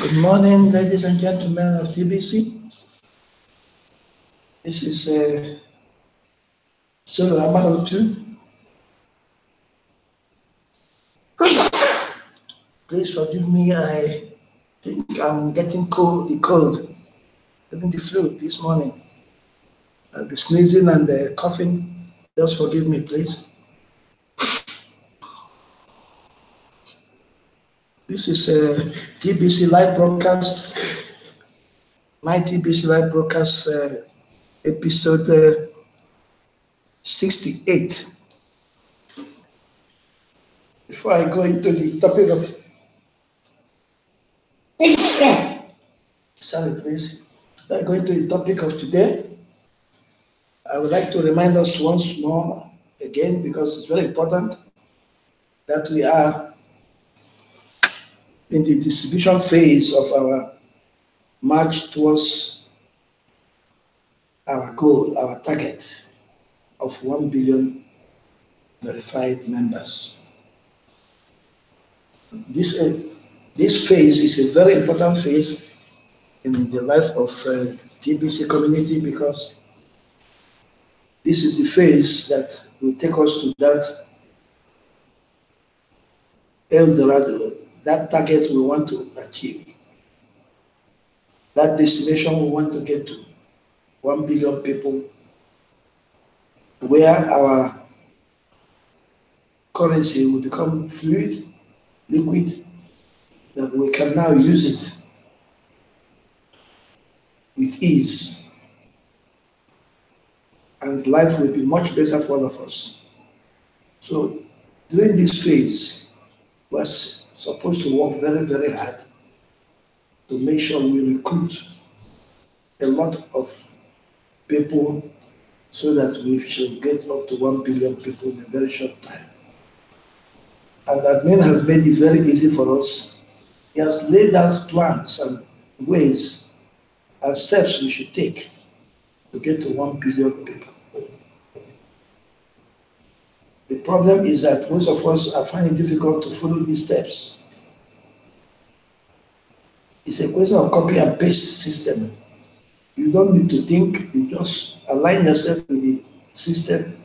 Good morning, ladies and gentlemen of TBC. This is Solo Amahaotu. Please forgive me, I think I'm getting getting the flu this morning. I'll be sneezing and coughing. Just forgive me, please. This is Tbc Live Broadcast, my Tbc Live Broadcast episode 68. Before I go into the topic of sorry, please. Before I go into the topic of today, I would like to remind us once more again, because it's very important, that we are in the distribution phase of our march towards our goal, our target of 1 billion verified members. This phase is a very important phase in the life of TBC community, because this is the phase that will take us to that El Dorado, that target we want to achieve, that destination we want to get to, 1 billion people, where our currency will become fluid, liquid, that we can now use it with ease, and life will be much better for all of us. So during this phase, we're supposed to work very, very hard to make sure we recruit a lot of people so that we should get up to 1 billion people in a very short time. And admin has made it very easy for us. He has laid out plans and ways and steps we should take to get to 1 billion people. The problem is that most of us are finding it difficult to follow these steps. It's a question of copy and paste system. You don't need to think, you just align yourself with the system.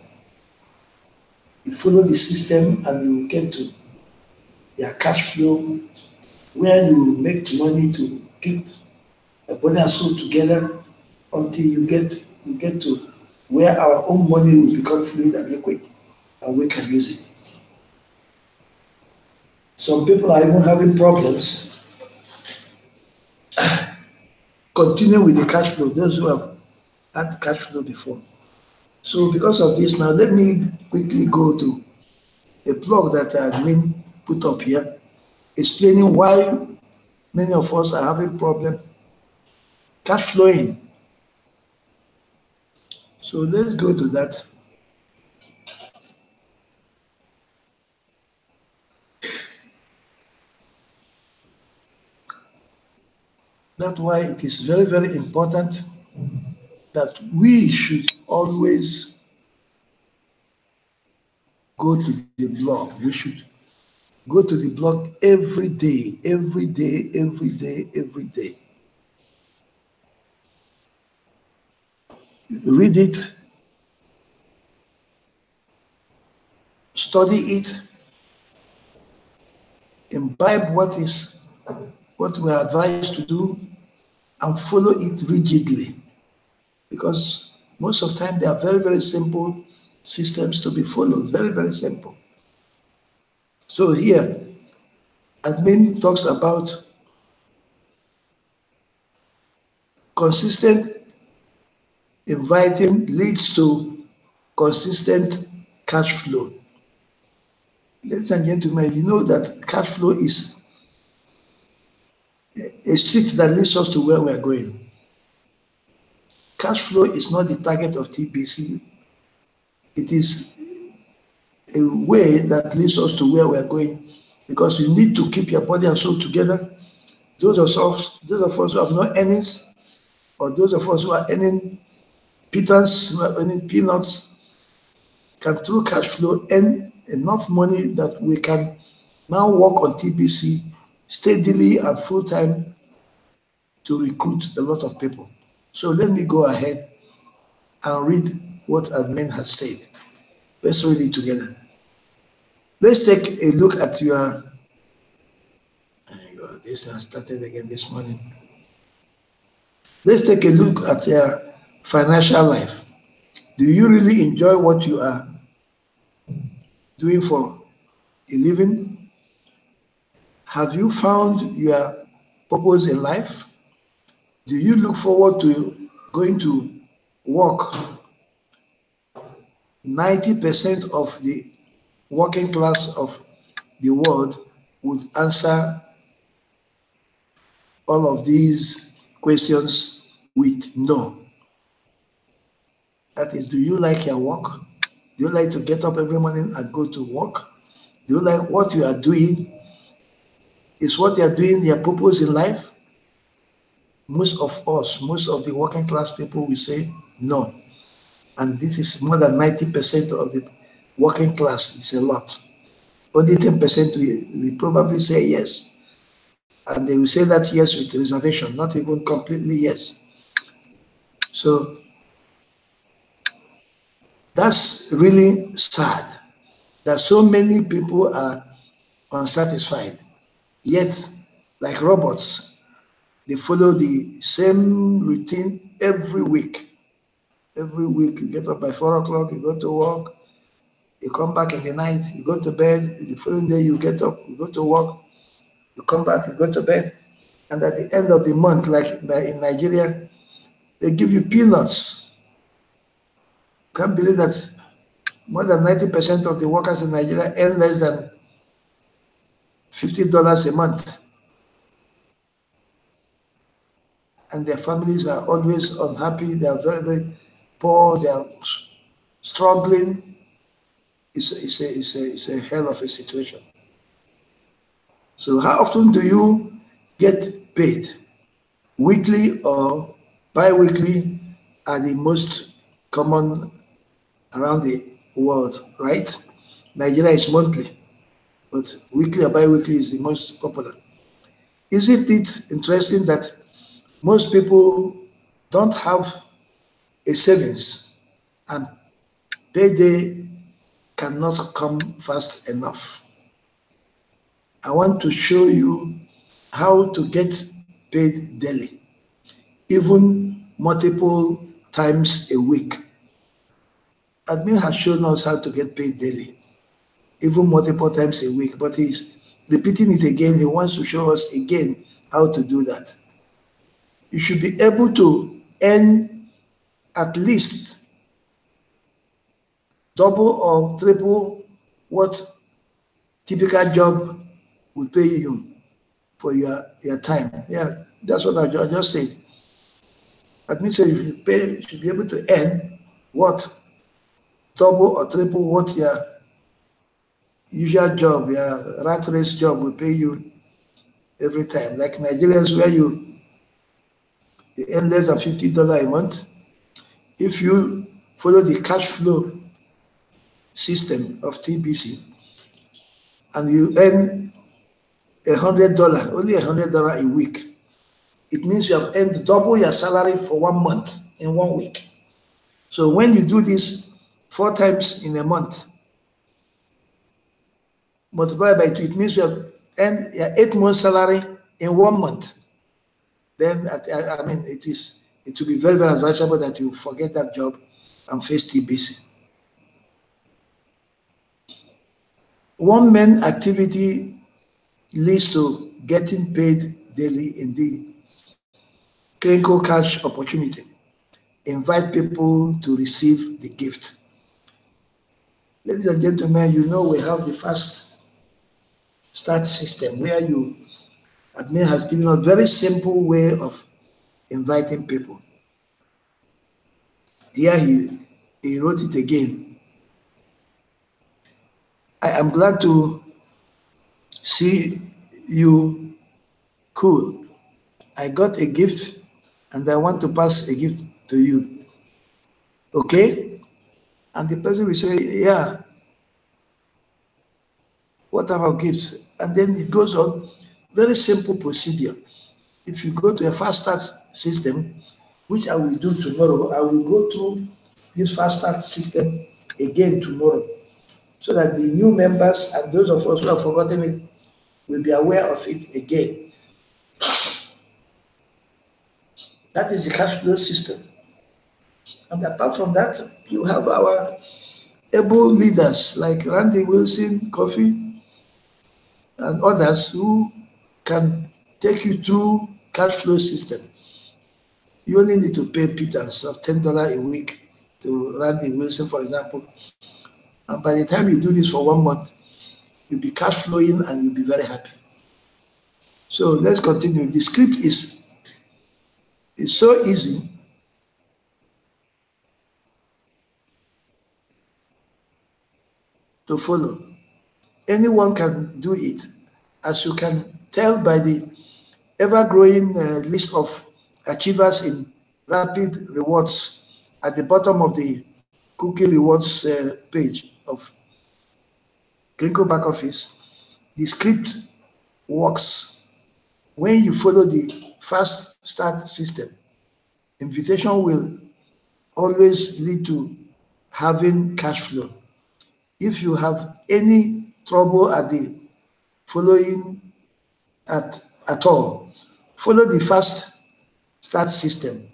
You follow the system and you get to your cash flow, where you make money to keep a body and soul together until you get to where our own money will become fluid and liquid and we can use it. Some people are even having problems continue with the cash flow, those who have had cash flow before. So because of this, now let me quickly go to a blog that admin put up here, explaining why many of us are having problem cash flowing. So let's go to that. That's why it is very, very important that we should always go to the blog. We should go to the blog every day, every day, every day, every day. Read it, study it, imbibe what we are advised to do, and follow it rigidly. Because most of the time they are very, very simple systems to be followed, very, very simple. So here, admin talks about consistent inviting leads to consistent cash flow. Ladies and gentlemen, you know that cash flow is a street that leads us to where we are going. Cash flow is not the target of TBC. It is a way that leads us to where we are going, because you need to keep your body and soul together. Those of us who have no earnings, or those of us who are earning pittance, who are earning peanuts, can through cash flow earn enough money that we can now work on TBC steadily and full time to recruit a lot of people. So let me go ahead and read what admin has said. Let's read it together. Let's take a look at your, this has started again this morning. Let's take a look at your financial life. Do you really enjoy what you are doing for a living? Have you found your purpose in life? Do you look forward to going to work? 90% of the working class of the world would answer all of these questions with no. That is, do you like your work? Do you like to get up every morning and go to work? Do you like what you are doing? Is what you are doing your purpose in life? Most of us, most of the working class people will say no. And this is more than 90% of the working class. It's a lot. Only 10% will probably say yes. And they will say that yes with reservation, not even completely yes. So that's really sad that so many people are unsatisfied. Yet, like robots, they follow the same routine every week. Every week, you get up by 4 o'clock, you go to work, you come back in the night, you go to bed, the following day you get up, you go to work, you come back, you go to bed, and at the end of the month, like in Nigeria, they give you peanuts. Can't believe that more than 90% of the workers in Nigeria earn less than $50 a month. And their families are always unhappy, they are very, very poor, they are struggling. It's a hell of a situation. So how often do you get paid? Weekly or bi-weekly are the most common around the world, right? Nigeria is monthly, but weekly or bi-weekly is the most popular. Isn't it interesting that most people don't have a savings and payday cannot come fast enough? I want to show you how to get paid daily, even multiple times a week. Admin has shown us how to get paid daily, even multiple times a week, but he's repeating it again. He wants to show us again how to do that. You should be able to earn at least double or triple what typical job will pay you for your time. Yeah, that's what I just said. That means you should be able to earn what double or triple what your usual job, your rat race job will pay you every time. Like Nigerians, where you earn less than $50 a month. If you follow the cash flow system of TBC and you earn $100, only $100 a week, it means you have earned double your salary for 1 month in 1 week. So when you do this 4 times in a month, multiplied by 2, it means you have earned your 8 months salary in 1 month. Then I mean it will be very, very advisable that you forget that job and face TBC. One main activity leads to getting paid daily in the clinical cash opportunity. Invite people to receive the gift. Ladies and gentlemen, you know we have the fast start system where admin has given a very simple way of inviting people. Here he wrote it again. I am glad to see you. Cool. I got a gift and I want to pass a gift to you. Okay? And the person will say, yeah, what about gifts? And then it goes on. Very simple procedure. if you go to a fast start system, which I will do tomorrow, I will go through this fast start system again tomorrow, so that the new members and those of us who have forgotten it will be aware of it again. That is the cash flow system. And apart from that, you have our able leaders like Randy Wilson, Kofi, and others who can take you through cash flow system. You only need to pay pittance of $10 a week to Randy Wilson, for example. And by the time you do this for 1 month, you'll be cash flowing and you'll be very happy. So let's continue. The script is so easy. To follow. Anyone can do it. As you can tell by the ever-growing list of achievers in rapid rewards at the bottom of the cookie rewards page of Gringo back office, the script works. When you follow the fast start system, invitation will always lead to having cash flow. If you have any trouble at the following at all, follow the fast start system.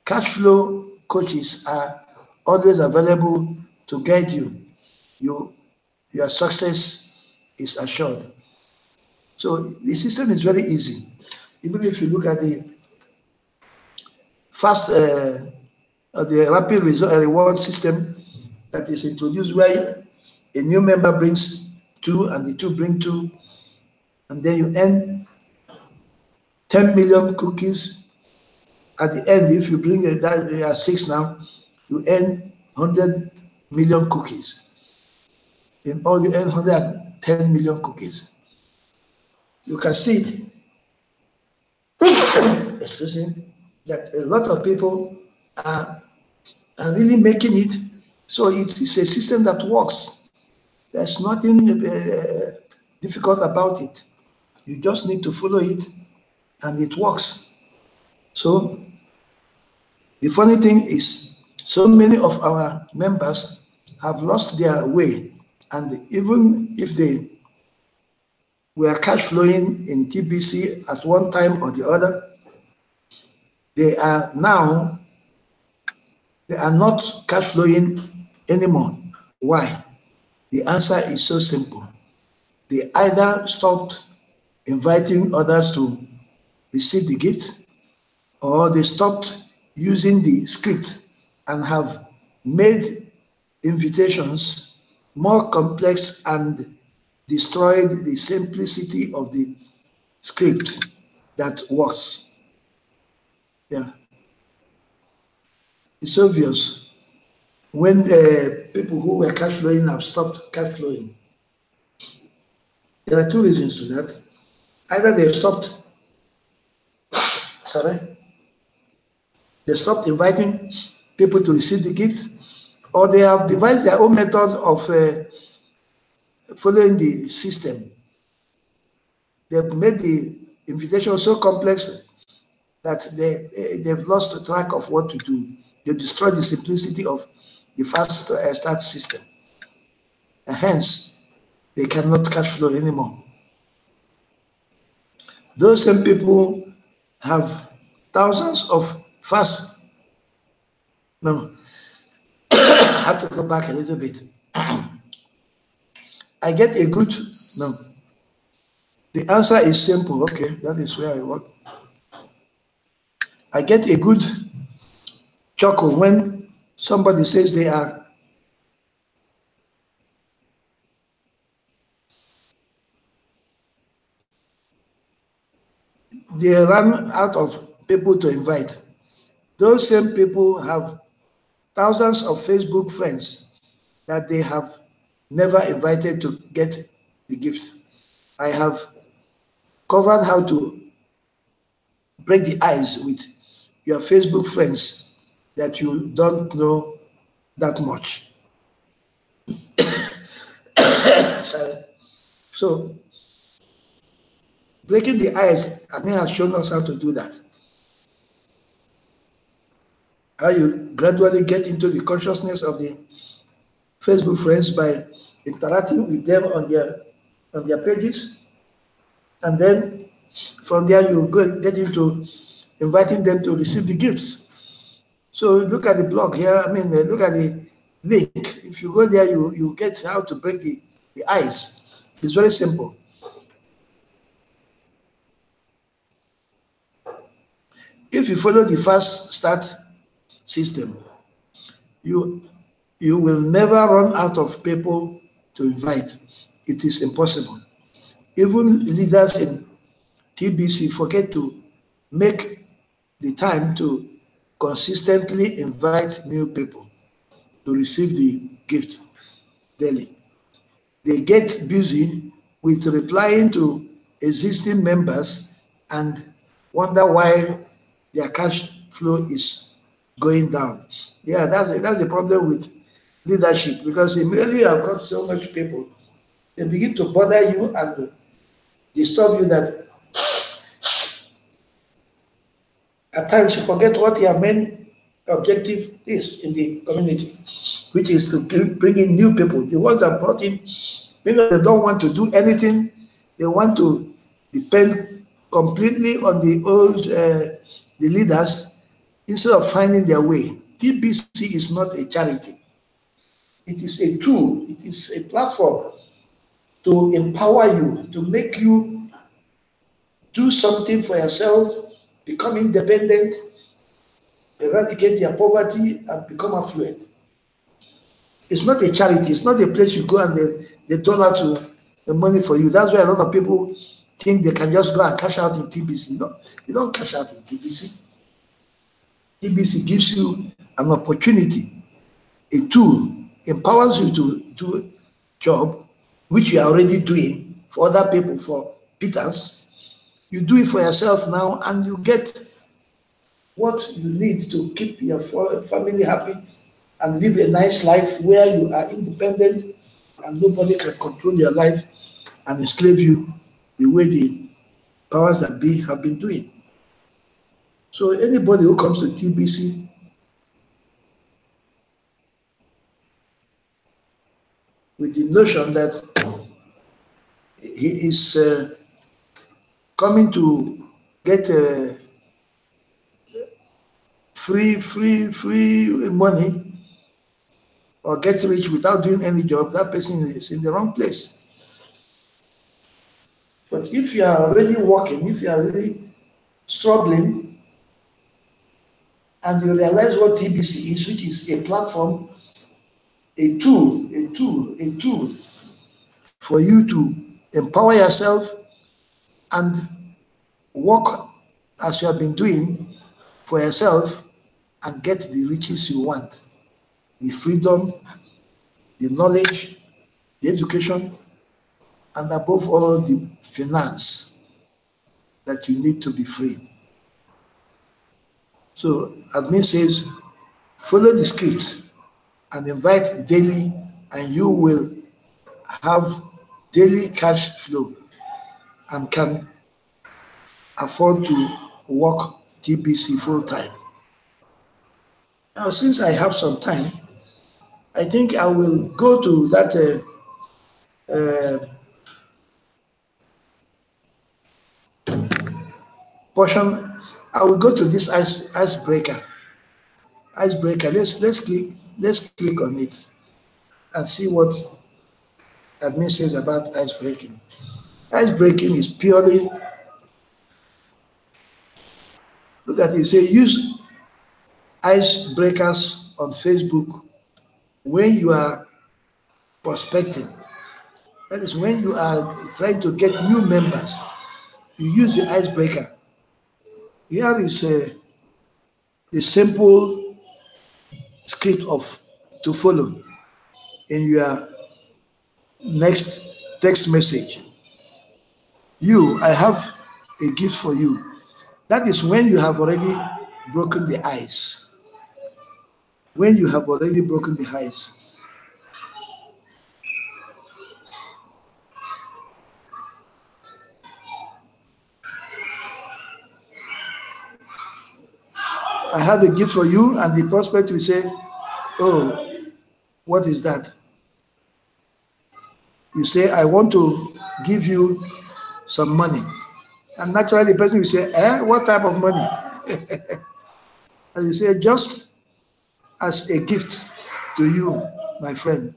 Cash flow coaches are always available to guide you. Your success is assured. So the system is very easy. Even if you look at the fast, the rapid reward system that is introduced, where a new member brings 2 and the 2 bring 2, and then you earn 10 million cookies. At the end, if you bring that 6 now, you earn 100 million cookies. In all, you earn 110 million cookies. You can see, excuse me, that a lot of people are really making it. So it is a system that works. There's nothing difficult about it. You just need to follow it, and it works. So the funny thing is, so many of our members have lost their way, and even if they were cash flowing in TBC at one time or the other, they are not cash flowing anymore. Why? The answer is so simple. They either stopped inviting others to receive the gift, or they stopped using the script and have made invitations more complex and destroyed the simplicity of the script that works. Yeah. It's obvious when people who were cash flowing have stopped cash flowing. There are 2 reasons to that. Either they've stopped, they stopped inviting people to receive the gift, or they have devised their own method of following the system. They've made the invitation so complex that they've lost track of what to do. They destroyed the simplicity of the fast start system. And hence, they cannot cash flow anymore. Those same people have thousands of fast. No, I have to go back a little bit. I get a good, no. The answer is simple. Okay, that is where I work. I get a good chuckle when somebody says they run out of people to invite. Those same people have thousands of Facebook friends that they have never invited to get the gift. I have covered how to break the ice with your Facebook friends that you don't know that much. Sorry. So Breaking the ice, Admin has shown us how to do that. How you gradually get into the consciousness of the Facebook friends by interacting with them on their pages, and then from there you get into inviting them to receive the gifts. So look at the blog here. I mean, look at the link. If you go there, you get how to break the ice. It's very simple. If you follow the fast start system, you will never run out of people to invite. It is impossible. Even leaders in TBC forget to make the time to consistently invite new people to receive the gift daily. They get busy with replying to existing members and wonder why their cash flow is going down. Yeah, that's the problem with leadership, because immediately you have got so much people, they begin to bother you and disturb you that at times you forget what your main objective is in the community, which is to bring in new people. The ones that brought in, they don't want to do anything. They want to depend completely on the old, the leaders, instead of finding their way. TBC is not a charity. It is a tool. It is a platform to empower you, to make you do something for yourself, become independent, eradicate your poverty, and become affluent. It's not a charity. It's not a place you go and they turn out to the money for you. That's why a lot of people think they can just go and cash out in TBC. No, you don't cash out in TBC. TBC gives you an opportunity, a tool, empowers you to do a job which you are already doing for other people, for pittance. You do it for yourself now, and you get what you need to keep your family happy and live a nice life where you are independent and nobody can control your life and enslave you the way the powers that be have been doing. So anybody who comes to TBC with the notion that he is coming to get free money or get rich without doing any job, that person is in the wrong place. But if you are already working, if you are really struggling, and you realize what TBC is, which is a platform, a tool for you to empower yourself and work as you have been doing for yourself and get the riches you want, the freedom, the knowledge, the education, and above all, the finance that you need to be free. So admin says, follow the script and invite daily, and you will have daily cash flow and can afford to work TBC full time. Now, since I have some time, I think I will go to that portion. I will go to this icebreaker. Icebreaker. Let's click on it and see what admin says about ice breaking. Ice breaking is purely, look at it. Say use icebreakers on Facebook when you are prospecting. That is when you are trying to get new members. You use the icebreaker. Here is the simple script of to follow in your next text message. I have a gift for you. That is when you have already broken the ice. When you have already broken the ice. I have a gift for you, and the prospect will say, oh, what is that? You say, I want to give you some money. And naturally, the person will say, what type of money? And you say, just as a gift to you, my friend.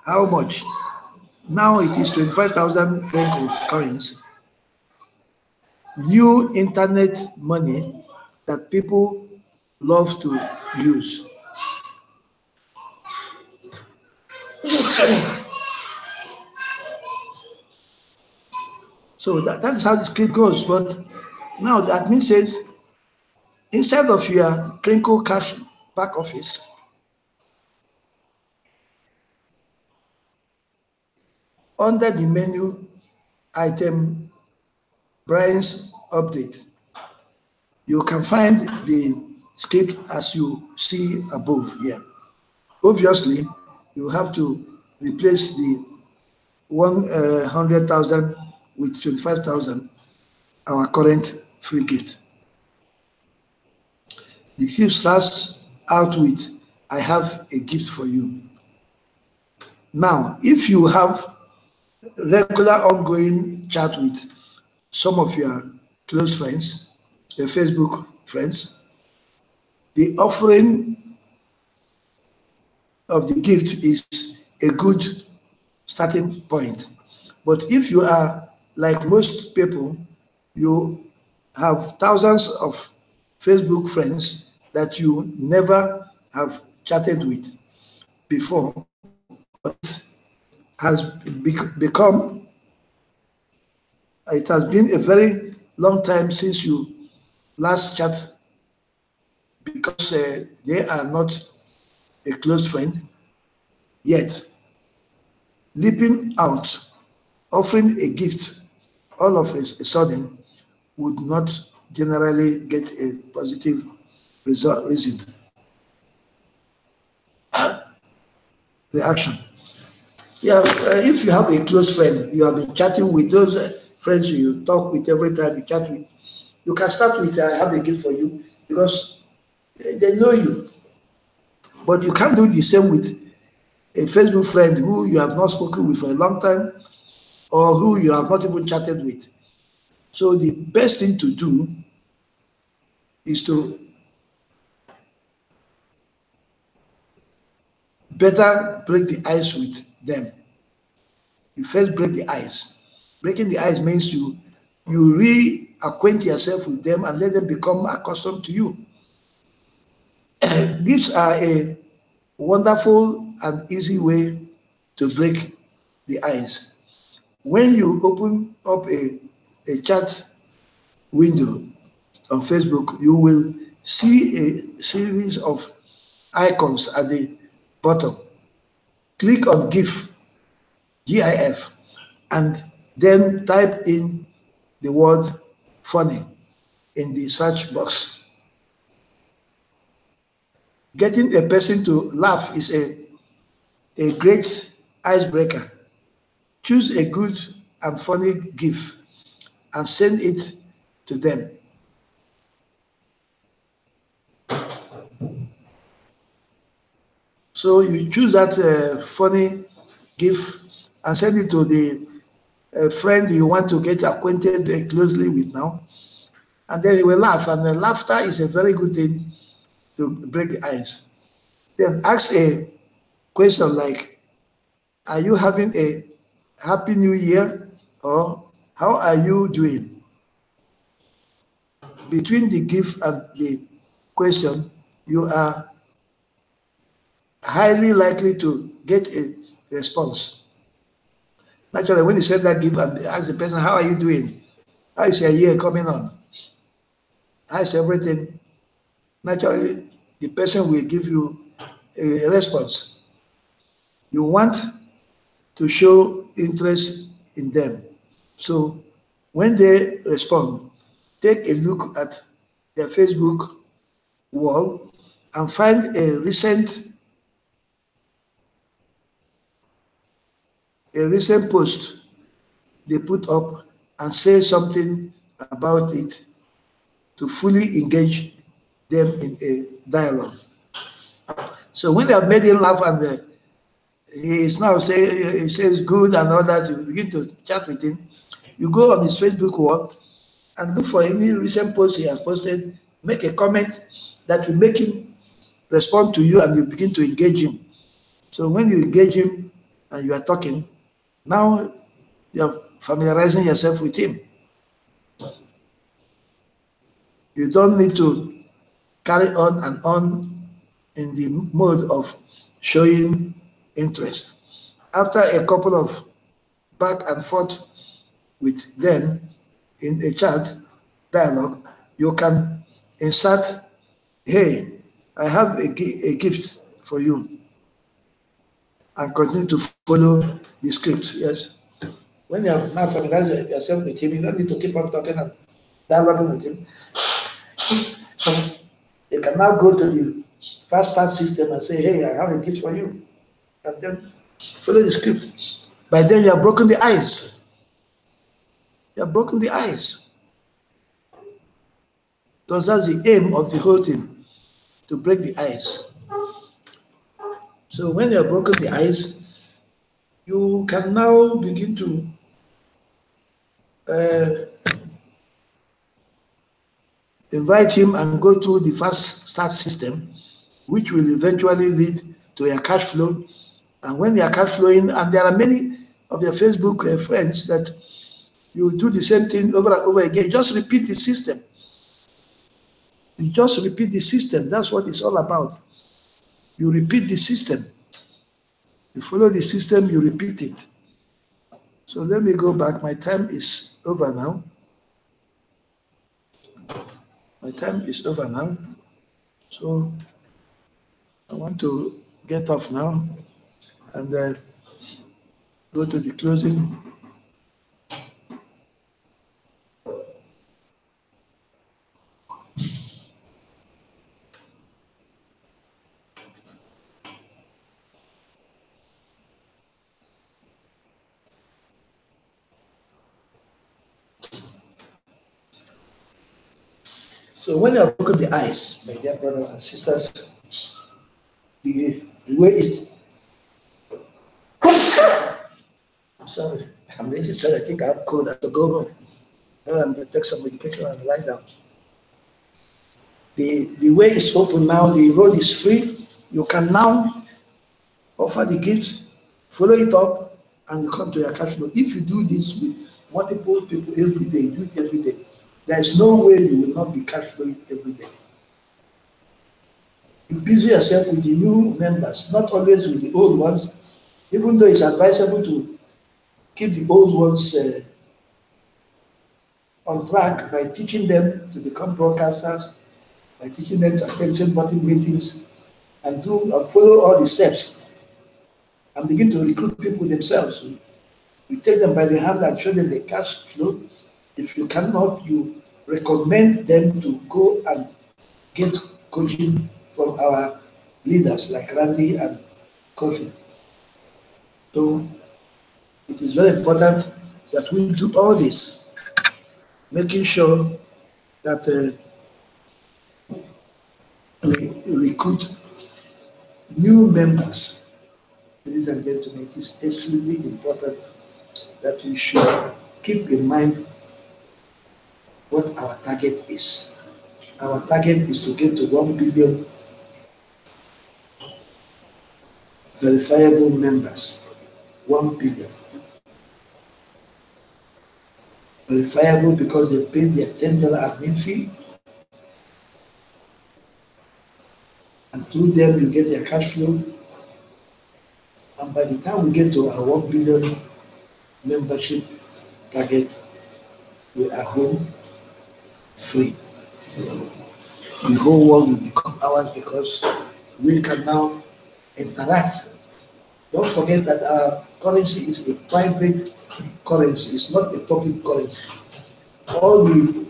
How much? Now it is 25,000 coins. New internet money that people love to use. So that is how the script goes. But now the admin says, instead of your crinkle cash back office, under the menu item Brian's update, you can find the script as you see above here. Obviously, you have to replace the 100,000 with 25,000, our current free gift. The gift starts out with, I have a gift for you. Now, if you have regular ongoing chat with some of your close friends, your Facebook friends, the offering of the gift is a good starting point. But if you are like most people, you have thousands of Facebook friends that you never have chatted with before, but has become, it has been a very long time since you last chat, because they are not a close friend yet. Leaping out, offering a gift all of a sudden would not generally get a positive reason reaction. Yeah, if you have a close friend, you have been chatting with those friends you talk with every time you chat with, you can start with, I have a gift for you, because they know you. But you can't do the same with a Facebook friend who you have not spoken with for a long time, or who you have not even chatted with. So the best thing to do is to better break the ice with them. You first break the ice. Breaking the ice means you reacquaint yourself with them and let them become accustomed to you. Gifts are a wonderful and easy way to break the ice. When you open up a chat window on Facebook, you will see a series of icons at the bottom. Click on GIF, GIF, and then type in the word funny in the search box. Getting a person to laugh is a great icebreaker. Choose a good and funny GIF and send it to them. So you choose that funny GIF and send it to the friend you want to get acquainted closely with now, and then he will laugh. And the laughter is a very good thing to break the ice. Then ask a question like, are you having a happy new year? Or how are you doing? Between the gift and the question, you are highly likely to get a response. Naturally, when you send that gift and ask the person, how are you doing? How is your year coming on? How is everything? Naturally, the person will give you a response. You want to show interest in them. So when they respond, take a look at their Facebook wall and find a recent post they put up and say something about it to fully engage them in a dialogue. So when they have made him laugh and he is now he says good and all that, you begin to chat with him. You go on his Facebook wall and look for any recent post he has posted, make a comment that will make him respond to you, and you begin to engage him. So when you engage him and you are talking, now you are familiarizing yourself with him. You don't need to carry on and on in the mode of showing interest. After a couple of back and forth with them in a chat dialogue, you can insert, hey, I have a gift for you, and continue to follow the script. Yes. When you have now familiarized yourself with him, you don't need to keep on talking and dialoguing with him. You can now go to the fast start system and say, hey, I have a gift for you. And then follow the script. By then you have broken the ice. You have broken the ice. Because that's the aim of the whole thing, to break the ice. So when you have broken the ice, you can now begin to invite him and go through the fast start system, which will eventually lead to your cash flow. And when you are cash flowing, and there are many of your Facebook friends that you do the same thing over and over again, just repeat the system. You just repeat the system. That's what it's all about. You repeat the system. You follow the system, you repeat it. So let me go back. My time is over now. My time is over now. So I want to get off now and go to the closing. So when you have broken the ice, my dear brothers and sisters, the way it... I'm sorry, I'm really sorry. I think I have cold. I have to go home and take some medication and lie down. The way is open now. The road is free. You can now offer the gifts, follow it up, and you come to your cash flow. If you do this with multiple people every day, you do it every day, there is no way you will not be cash flowing every day. You busy yourself with the new members, not always with the old ones, even though it's advisable to keep the old ones on track by teaching them to become broadcasters, by teaching them to attend same button meetings, and follow all the steps, and begin to recruit people themselves. You take them by the hand and show them the cash flow. If you cannot, you recommend them to go and get coaching from our leaders like Randy and Kofi. So it is very important that we do all this, making sure that we recruit new members. Ladies and gentlemen, it is extremely important that we should keep in mind what our target is. Our target is to get to 1 billion verifiable members. 1 billion. Verifiable because they paid their $10 admin fee, and through them you get their cash flow. And by the time we get to our 1 billion membership target, we are home free. The whole world will become ours because we can now interact. Don't forget that our currency is a private currency, it's not a public currency. All the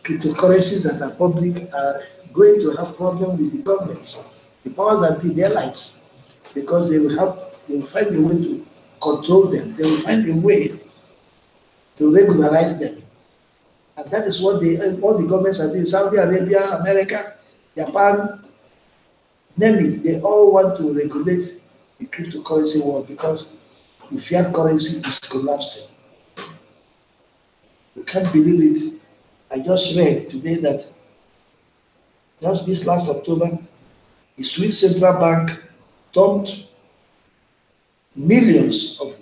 cryptocurrencies that are public are going to have problems with the governments. The powers that be, their lights, because they will find a way to control them. They will find a way to regularize them. And that is what all the governments are doing. Saudi Arabia, America, Japan, name it. They all want to regulate the cryptocurrency world because the fiat currency is collapsing. You can't believe it. I just read today that just this last October, the Swiss Central Bank dumped millions of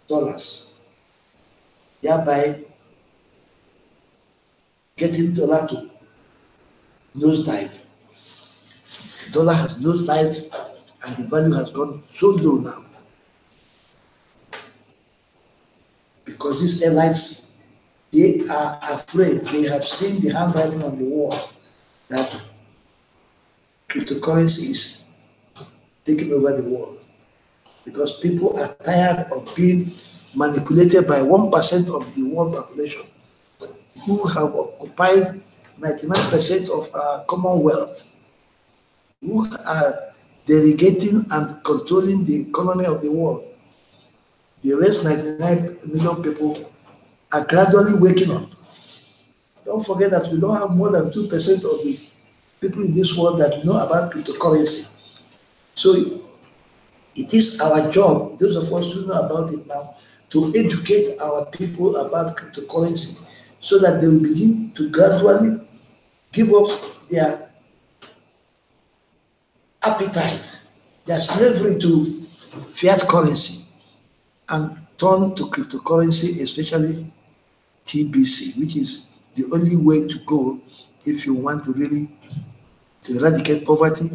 dollars, thereby getting dollar to nosedive. Dollar has nosedived and the value has gone so low now. Because these elites, they are afraid, they have seen the handwriting on the wall that cryptocurrency is taking over the world. Because people are tired of being manipulated by 1% of the world population who have occupied 99% of our commonwealth, who are delegating and controlling the economy of the world. The rest 99 million people are gradually waking up. Don't forget that we don't have more than 2% of the people in this world that know about cryptocurrency. So it is our job, those of us who know about it now, to educate our people about cryptocurrency so that they will begin to gradually give up their appetite, their slavery to fiat currency, and turn to cryptocurrency, especially TBC, which is the only way to go if you want to really to eradicate poverty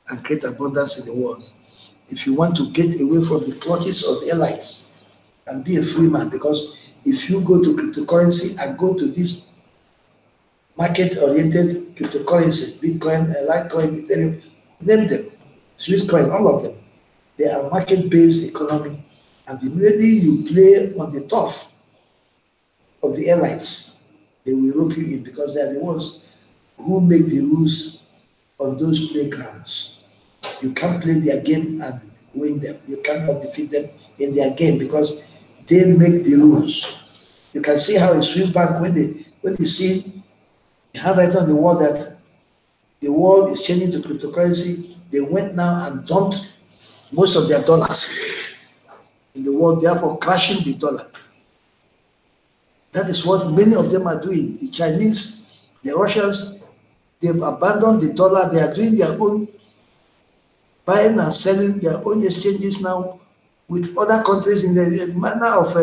and create abundance in the world. If you want to get away from the clutches of elites and be a free man, because if you go to cryptocurrency and go to this market-oriented cryptocurrencies, Bitcoin, Litecoin, Ethereum, name them, Swiss coin, all of them, they are market-based economy, and immediately you play on the turf of the elites, they will rope you in because they are the ones who make the rules on those playgrounds. You can't play their game and win them. You cannot defeat them in their game because they make the rules. You can see how a Swiss bank, when they see the handwriting on the wall that the world is changing to cryptocurrency, they went now and dumped most of their dollars in the world, therefore crashing the dollar. That is what many of them are doing. The Chinese, the Russians, they've abandoned the dollar. They are doing their own buying and selling, their own exchanges now with other countries in the manner of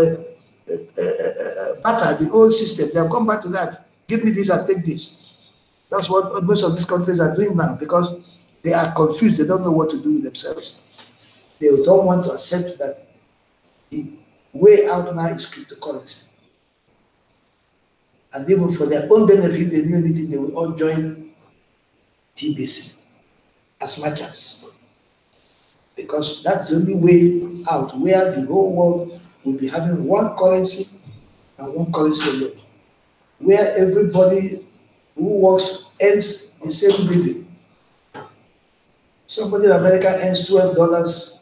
barter, the old system. They have come back to that. Give me this and take this. That's what most of these countries are doing now because they are confused. They don't know what to do with themselves. They don't want to accept that the way out now is cryptocurrency. And even for their own benefit, they knew anything, they will all join TBC as much as. Because that's the only way out, where the whole world will be having one currency and one currency alone. Where everybody who works earns the same living. Somebody in America earns $12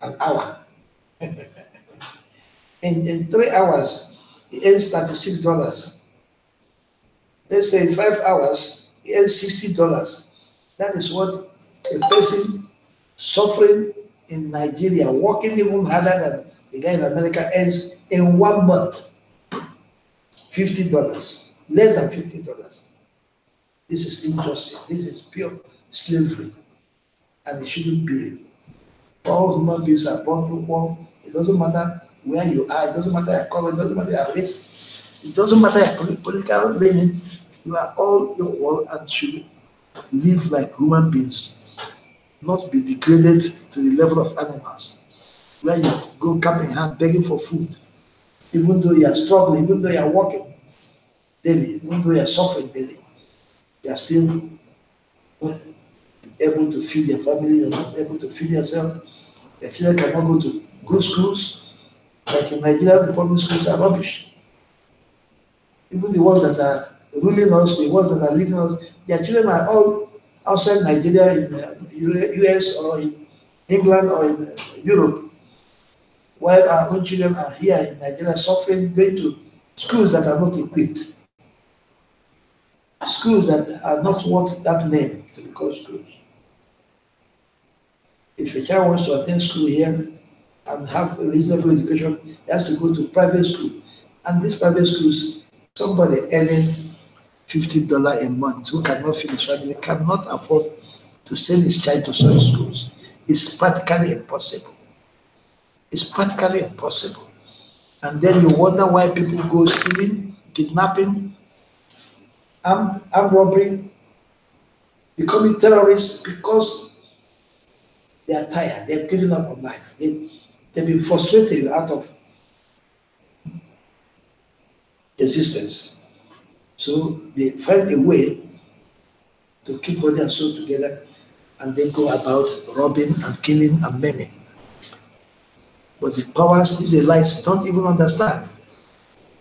an hour. In 3 hours, he earns $36. Let's say in 5 hours, he earns $60. That is what a person suffering in Nigeria, working even harder than the guy in America earns in 1 month. $50, less than $50. This is injustice. This is pure slavery, and it shouldn't be. All human beings are born equal. It doesn't matter where you are. It doesn't matter your color. It doesn't matter your race. It doesn't matter your political leaning. You are all equal and should live like human beings, not be degraded to the level of animals, where you go cap in hand begging for food, even though you are struggling, even though you are working daily, even though you are suffering daily, you are still not able to feed your family, you are not able to feed yourself. Your children cannot go to good schools. Like in Nigeria, the public schools are rubbish. Even the ones that are ruling us, the ones that are leading us, their children are all outside Nigeria, in the US or in England or in Europe, while our own children are here in Nigeria suffering, going to schools that are not equipped, schools that are not worth that name to be called schools. If a child wants to attend school here and have a reasonable education, he has to go to private school. And these private schools, somebody earning $50 a month who cannot feed his family cannot afford to send his child to such schools. It's practically impossible. It's practically impossible. And then you wonder why people go stealing, kidnapping, armed robbery, becoming terrorists, because they are tired. They've given up on life. They've been frustrated out of existence. So they find a way to keep body and soul together, and then go about robbing and killing and maiming. But the powers, these elites, don't even understand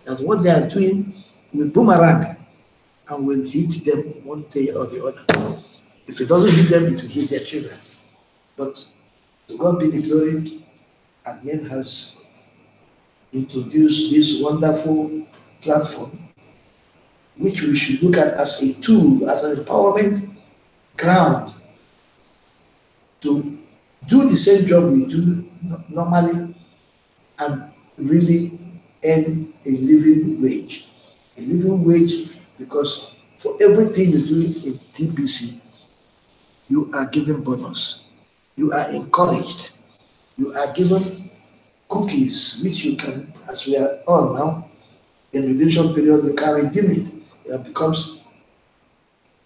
that what they are doing will boomerang and will hit them one day or the other. If it doesn't hit them, it will hit their children. But to God be the glory, admin has introduced this wonderful platform, which we should look at as a tool, as an empowerment ground to do the same job we do normally and really earn a living wage. A living wage, because for everything you do in TBC, you are given bonus. You are encouraged. You are given cookies, which you can, as we are on now, in redemption period, you can redeem it. It becomes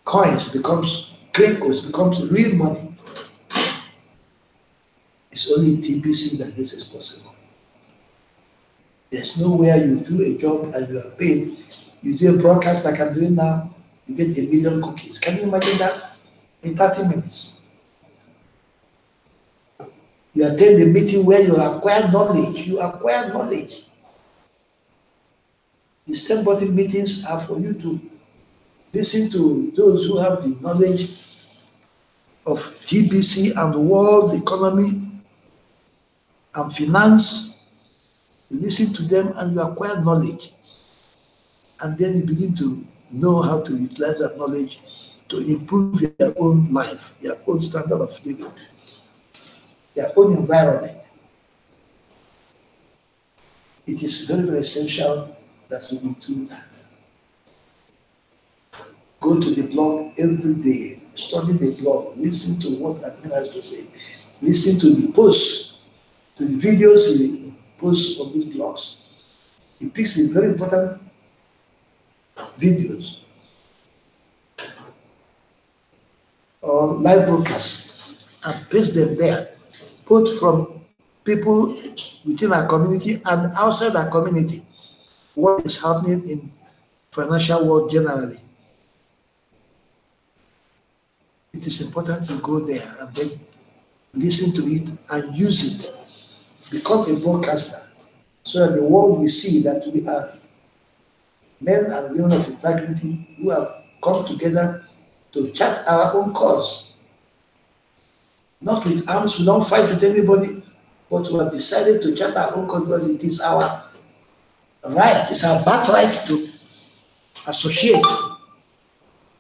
coins, becomes crinkles, becomes real money. It's only in TBC that this is possible. There's nowhere you do a job and you are paid. You do a broadcast like I'm doing now, you get 1 million cookies. Can you imagine that? In 30 minutes. You attend a meeting where you acquire knowledge. You acquire knowledge. The same body meetings are for you to listen to those who have the knowledge of TBC and world economy and finance. You listen to them and you acquire knowledge. And then you begin to know how to utilize that knowledge to improve your own life, your own standard of living, your own environment. It is very, very essential that we do that. Go to the blog every day, study the blog, listen to what admin has to say, listen to the posts, to the videos he posts on these blogs. He picks the very important videos or live broadcasts and paste them there, both from people within our community and outside our community. What is happening in financial world generally. It is important to go there and then listen to it and use it. Become a broadcaster so that the world will see that we are men and women of integrity who have come together to chart our own cause. Not with arms, we don't fight with anybody, but we have decided to chart our own cause because it is our right, it's our birthright to associate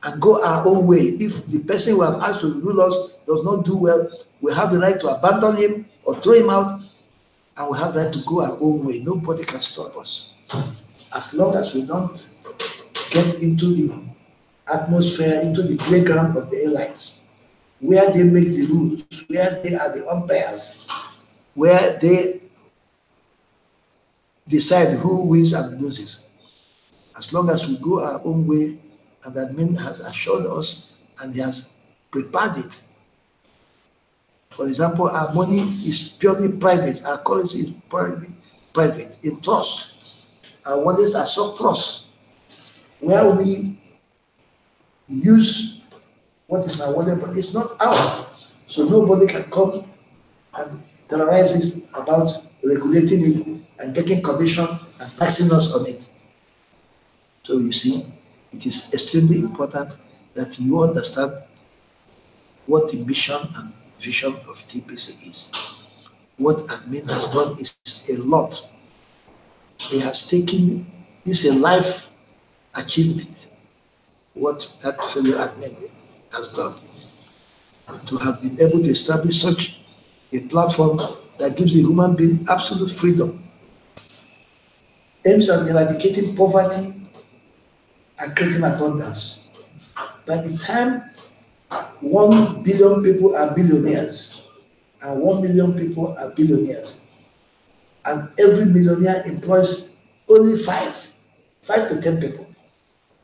and go our own way. If the person who have asked to rule us does not do well, we have the right to abandon him or throw him out, and we have the right to go our own way. Nobody can stop us. As long as we don't get into the atmosphere, into the playground of the elites, where they make the rules, where they are the umpires, where they decide who wins and loses. As long as we go our own way, and admin has assured us and he has prepared it. For example, our money is purely private. Our currency is private, in trust. Our wallets are sub-trust, where we use what is in our wallet, but it's not ours. So nobody can come and terrorize us about regulating it and taking commission and taxing us on it. So you see, it is extremely important that you understand what the mission and vision of TBC is. What admin has done is a lot. He has taken This is a life achievement, what that fellow admin has done, to have been able to establish such a platform that gives the human being absolute freedom, aims at eradicating poverty and creating abundance. By the time 1 billion people are millionaires and 1 million people are billionaires, and every millionaire employs only 5 to 10 people.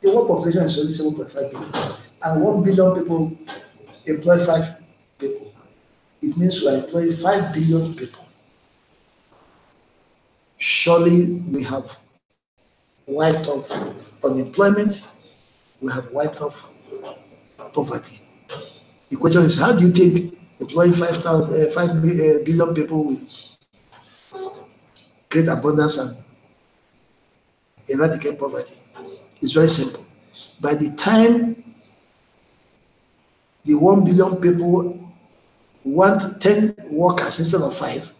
The world population is only 7.5 billion, and 1 billion people employ 5 people. It means we are employing 5 billion people. Surely we have wiped off unemployment, we have wiped off poverty. The question is, how do you think employing 5 billion people will create abundance and eradicate poverty? It's very simple. By the time the 1 billion people want 10 workers instead of 5,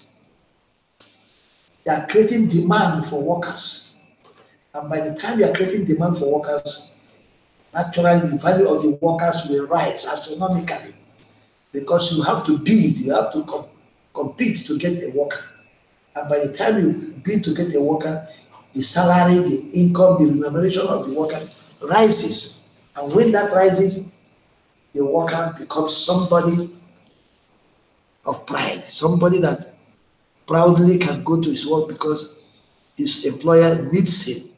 they are creating demand for workers. And by the time they are creating demand for workers, naturally the value of the workers will rise astronomically, because you have to bid, you have to compete to get a worker. And by the time you bid to get a worker, the salary, the income, the remuneration of the worker rises. And when that rises, the worker becomes somebody of pride, somebody that proudly can go to his work because his employer needs him.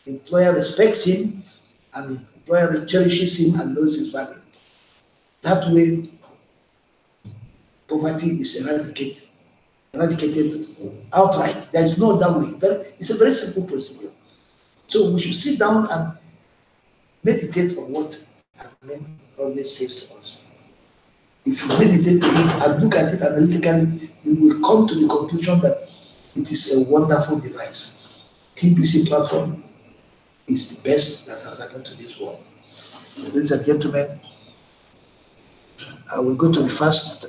Employer respects him, and the employer cherishes him and knows his value. That way, poverty is eradicated outright. There is no other way. It's a very simple procedure. So we should sit down and meditate on what Amen always says to us. If you meditate to it and look at it analytically, you will come to the conclusion that it is a wonderful device. TBC platform is the best that has happened to this world. Ladies and gentlemen, I will go to the first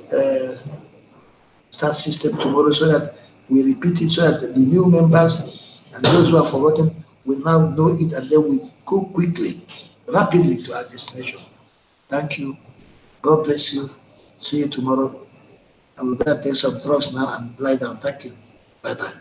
start system tomorrow so that we repeat it, so that the new members and those who have forgotten will now know it, and then we go quickly, rapidly to our destination. Thank you. God bless you. See you tomorrow. I will go and take some drugs now and lie down. Thank you. Bye-bye.